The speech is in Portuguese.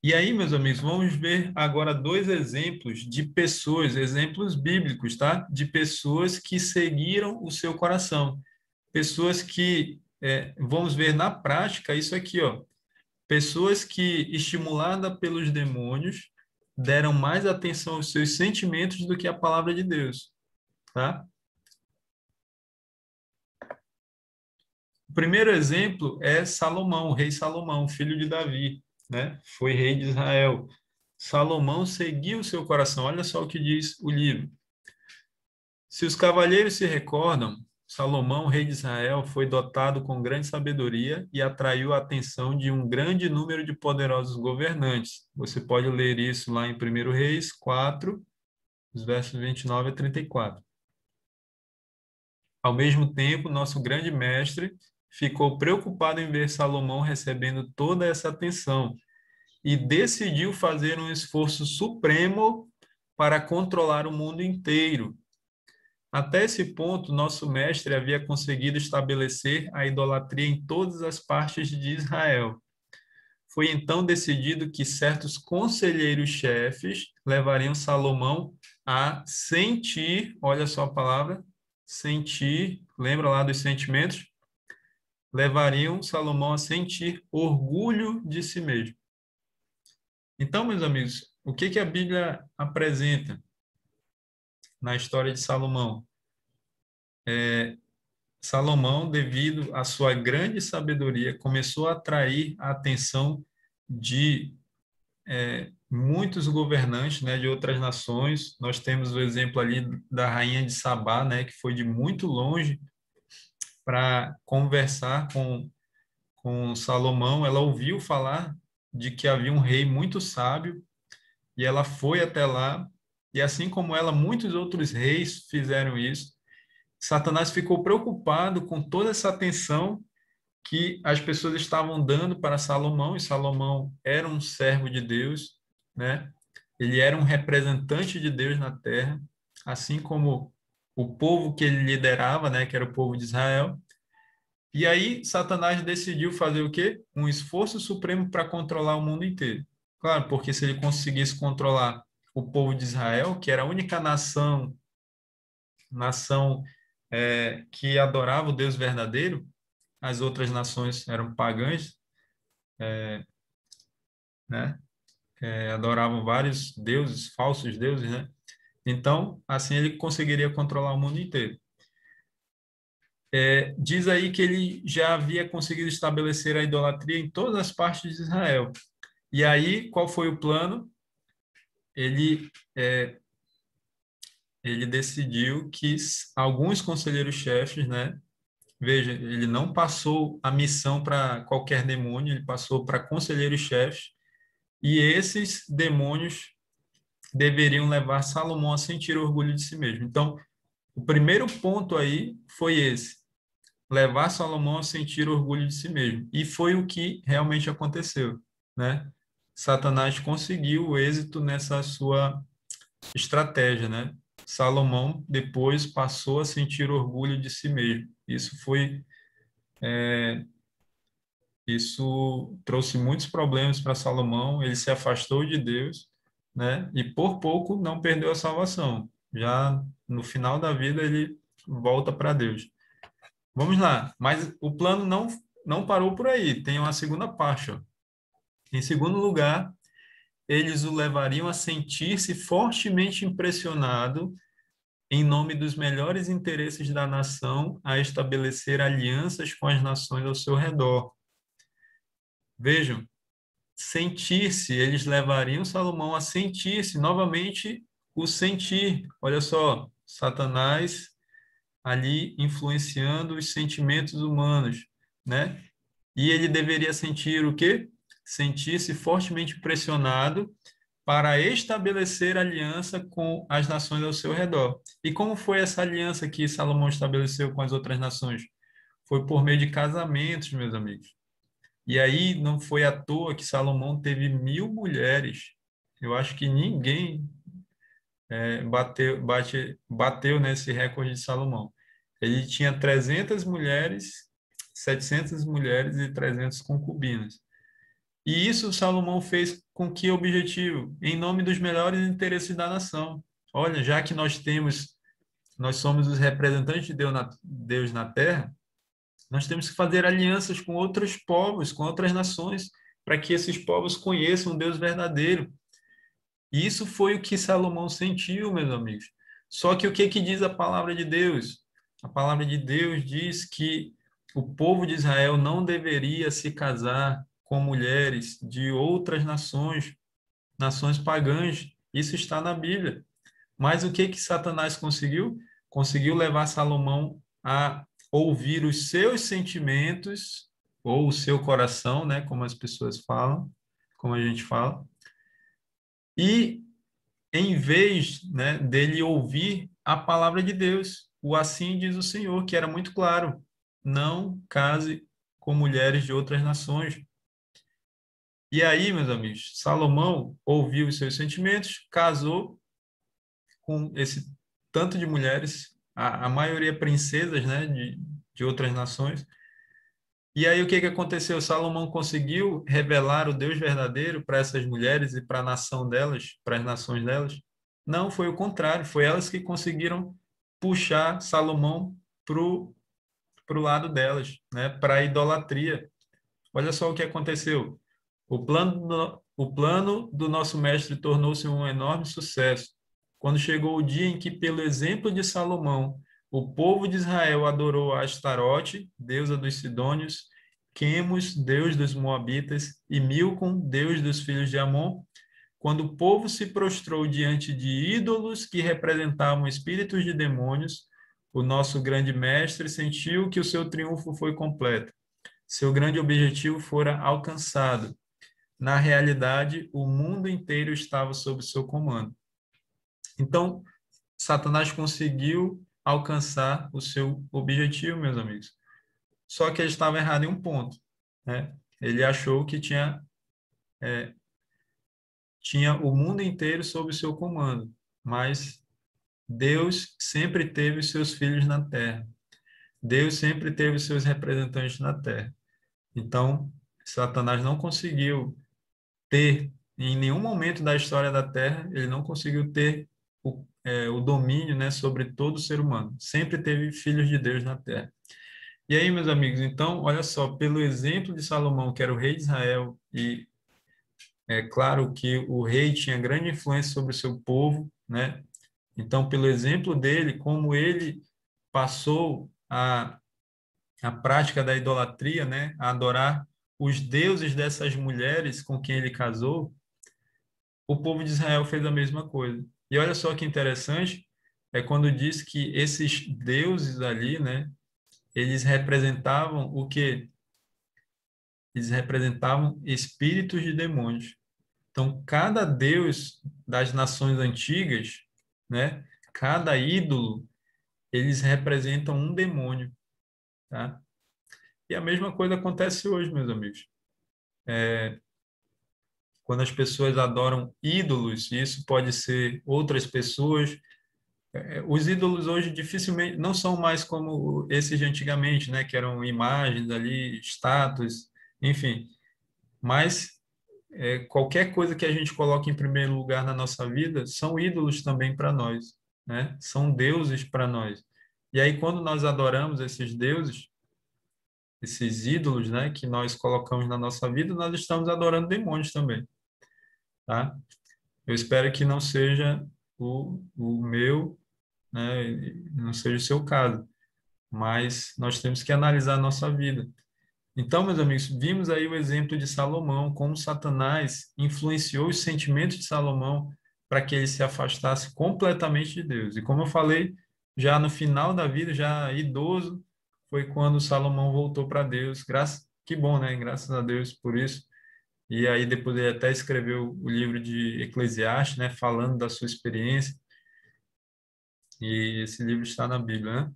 E aí, meus amigos, vamos ver agora dois exemplos de pessoas, exemplos bíblicos, tá? De pessoas que seguiram o seu coração. Pessoas que, vamos ver na prática isso aqui, ó. Pessoas que, estimuladas pelos demônios, deram mais atenção aos seus sentimentos do que à palavra de Deus, tá? O primeiro exemplo é Salomão, o rei Salomão, filho de Davi, né? Foi rei de Israel. Salomão seguiu o seu coração. Olha só o que diz o livro. Se os cavalheiros se recordam, Salomão, rei de Israel, foi dotado com grande sabedoria e atraiu a atenção de um grande número de poderosos governantes. Você pode ler isso lá em 1 Reis 4, os versos 29 a 34. Ao mesmo tempo, nosso grande mestre ficou preocupado em ver Salomão recebendo toda essa atenção e decidiu fazer um esforço supremo para controlar o mundo inteiro. Até esse ponto, nosso mestre havia conseguido estabelecer a idolatria em todas as partes de Israel. Foi então decidido que certos conselheiros-chefes levariam Salomão a sentir, olha só a palavra, sentir, lembra lá dos sentimentos? Levariam Salomão a sentir orgulho de si mesmo. Então, meus amigos, o que que a Bíblia apresenta na história de Salomão? Salomão, devido à sua grande sabedoria, começou a atrair a atenção de muitos governantes, né, de outras nações. Nós temos o exemplo ali da rainha de Sabá, né, que foi de muito longe para conversar com Salomão. Ela ouviu falar de que havia um rei muito sábio e ela foi até lá. E assim como ela, muitos outros reis fizeram isso. Satanás ficou preocupado com toda essa atenção que as pessoas estavam dando para Salomão, e Salomão era um servo de Deus, né? Ele era um representante de Deus na terra, assim como o povo que ele liderava, né, que era o povo de Israel. E aí Satanás decidiu fazer o quê? Um esforço supremo para controlar o mundo inteiro. Claro, porque se ele conseguisse controlar o povo de Israel, que era a única nação que adorava o Deus verdadeiro, as outras nações eram pagãs, né? Adoravam vários deuses, falsos deuses, né? Então, assim ele conseguiria controlar o mundo inteiro. Diz aí que ele já havia conseguido estabelecer a idolatria em todas as partes de Israel. E aí, qual foi o plano? Ele, é, ele decidiu que alguns conselheiros-chefes, né? Veja, ele não passou a missão para qualquer demônio, ele passou para conselheiros-chefes, e esses demônios deveriam levar Salomão a sentir orgulho de si mesmo. Então, o primeiro ponto aí foi esse, levar Salomão a sentir orgulho de si mesmo. E foi o que realmente aconteceu, né? Satanás conseguiu o êxito nessa sua estratégia, né? Salomão depois passou a sentir orgulho de si mesmo. Isso trouxe muitos problemas para Salomão, ele se afastou de Deus, né? E por pouco não perdeu a salvação. Já no final da vida ele volta para Deus. Vamos lá, mas o plano não parou por aí, tem uma segunda parte, ó. Em segundo lugar, eles o levariam a sentir-se fortemente impressionado em nome dos melhores interesses da nação a estabelecer alianças com as nações ao seu redor. Vejam, sentir-se, eles levariam Salomão a sentir-se, novamente o sentir. Olha só, Satanás ali influenciando os sentimentos humanos, né? E ele deveria sentir o quê? Sentir-se fortemente pressionado para estabelecer aliança com as nações ao seu redor. E como foi essa aliança que Salomão estabeleceu com as outras nações? Foi por meio de casamentos, meus amigos. E aí não foi à toa que Salomão teve 1.000 mulheres. Eu acho que ninguém bateu nesse recorde de Salomão. Ele tinha 300 mulheres, 700 mulheres e 300 concubinas. E isso Salomão fez com que objetivo? Em nome dos melhores interesses da nação. Olha, já que nós somos os representantes de Deus na terra, nós temos que fazer alianças com outros povos, com outras nações, para que esses povos conheçam o Deus verdadeiro. E isso foi o que Salomão sentiu, meus amigos. Só que o que diz a palavra de Deus? A palavra de Deus diz que o povo de Israel não deveria se casar com mulheres de outras nações, nações pagãs. Isso está na Bíblia. Mas o que Satanás conseguiu? Conseguiu levar Salomão a ouvir os seus sentimentos ou o seu coração, né, como as pessoas falam, como a gente fala. E em vez, né, dele ouvir a palavra de Deus, o assim diz o Senhor, que era muito claro: não case com mulheres de outras nações. E aí, meus amigos, Salomão ouviu os seus sentimentos, casou com esse tanto de mulheres, a maioria princesas, né, de outras nações. E aí o que aconteceu? Salomão conseguiu revelar o Deus verdadeiro para essas mulheres e para a nação delas, para as nações delas? Não, foi o contrário, foi elas que conseguiram puxar Salomão pro lado delas, né, para a idolatria. Olha só o que aconteceu. O plano do nosso mestre tornou-se um enorme sucesso. Quando chegou o dia em que, pelo exemplo de Salomão, o povo de Israel adorou a Astarote, deusa dos Sidônios, Quemos, deus dos Moabitas, e Milcom, deus dos filhos de Amon, quando o povo se prostrou diante de ídolos que representavam espíritos de demônios, o nosso grande mestre sentiu que o seu triunfo foi completo. Seu grande objetivo fora alcançado. Na realidade, o mundo inteiro estava sob seu comando. Então, Satanás conseguiu alcançar o seu objetivo, meus amigos. Só que ele estava errado em um ponto, né? Ele achou que tinha o mundo inteiro sob seu comando, mas Deus sempre teve os seus filhos na terra. Deus sempre teve os seus representantes na terra. Então, Satanás não conseguiu ter, em nenhum momento da história da Terra, ele não conseguiu ter o domínio, né, sobre todo o ser humano. Sempre teve filhos de Deus na Terra. E aí, meus amigos, então, olha só, pelo exemplo de Salomão, que era o rei de Israel, e é claro que o rei tinha grande influência sobre o seu povo, né? Então, pelo exemplo dele, como ele passou a prática da idolatria, né, a adorar os deuses dessas mulheres com quem ele casou, o povo de Israel fez a mesma coisa. E olha só que interessante, é quando diz que esses deuses ali, né, eles representavam o quê? Eles representavam espíritos de demônios. Então, cada deus das nações antigas, né, cada ídolo, eles representam um demônio, tá? E a mesma coisa acontece hoje, meus amigos. Quando as pessoas adoram ídolos, isso pode ser outras pessoas. Os ídolos hoje dificilmente não são mais como esses de antigamente, né, que eram imagens ali, estátuas, enfim. Mas qualquer coisa que a gente coloque em primeiro lugar na nossa vida são ídolos também para nós, né? São deuses para nós. E aí quando nós adoramos esses deuses, esses ídolos, né, que nós colocamos na nossa vida, nós estamos adorando demônios também, tá? Eu espero que não seja o meu, né, não seja o seu caso, mas nós temos que analisar a nossa vida. Então, meus amigos, vimos aí o exemplo de Salomão, como Satanás influenciou os sentimentos de Salomão para que ele se afastasse completamente de Deus. E como eu falei, já no final da vida, já idoso, foi quando Salomão voltou para Deus. Que bom, né? Graças a Deus por isso. E aí depois ele até escreveu o livro de Eclesiastes, né, falando da sua experiência. E esse livro está na Bíblia, né?